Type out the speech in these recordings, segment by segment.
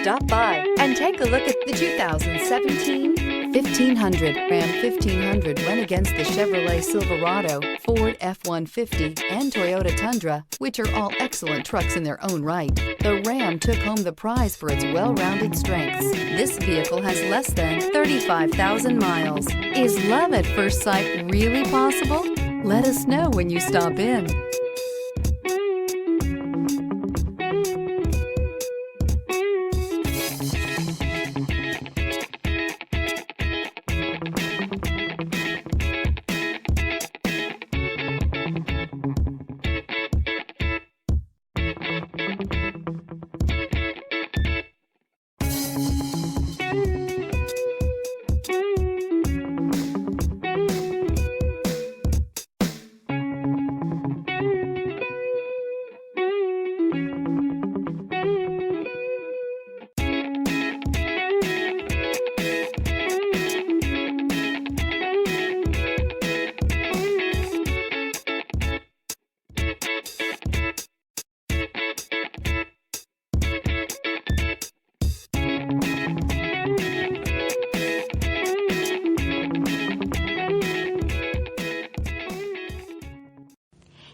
Stop by and take a look at the 2017 1500. Ram 1500 went against the Chevrolet Silverado, Ford F-150, and Toyota Tundra, which are all excellent trucks in their own right. The Ram took home the prize for its well-rounded strengths. This vehicle has less than 35,000 miles. Is love at first sight really possible? Let us know when you stop in.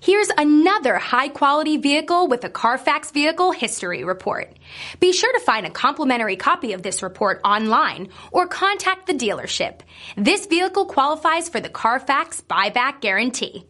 Here's another high-quality vehicle with a Carfax Vehicle History Report. Be sure to find a complimentary copy of this report online or contact the dealership. This vehicle qualifies for the Carfax Buyback Guarantee.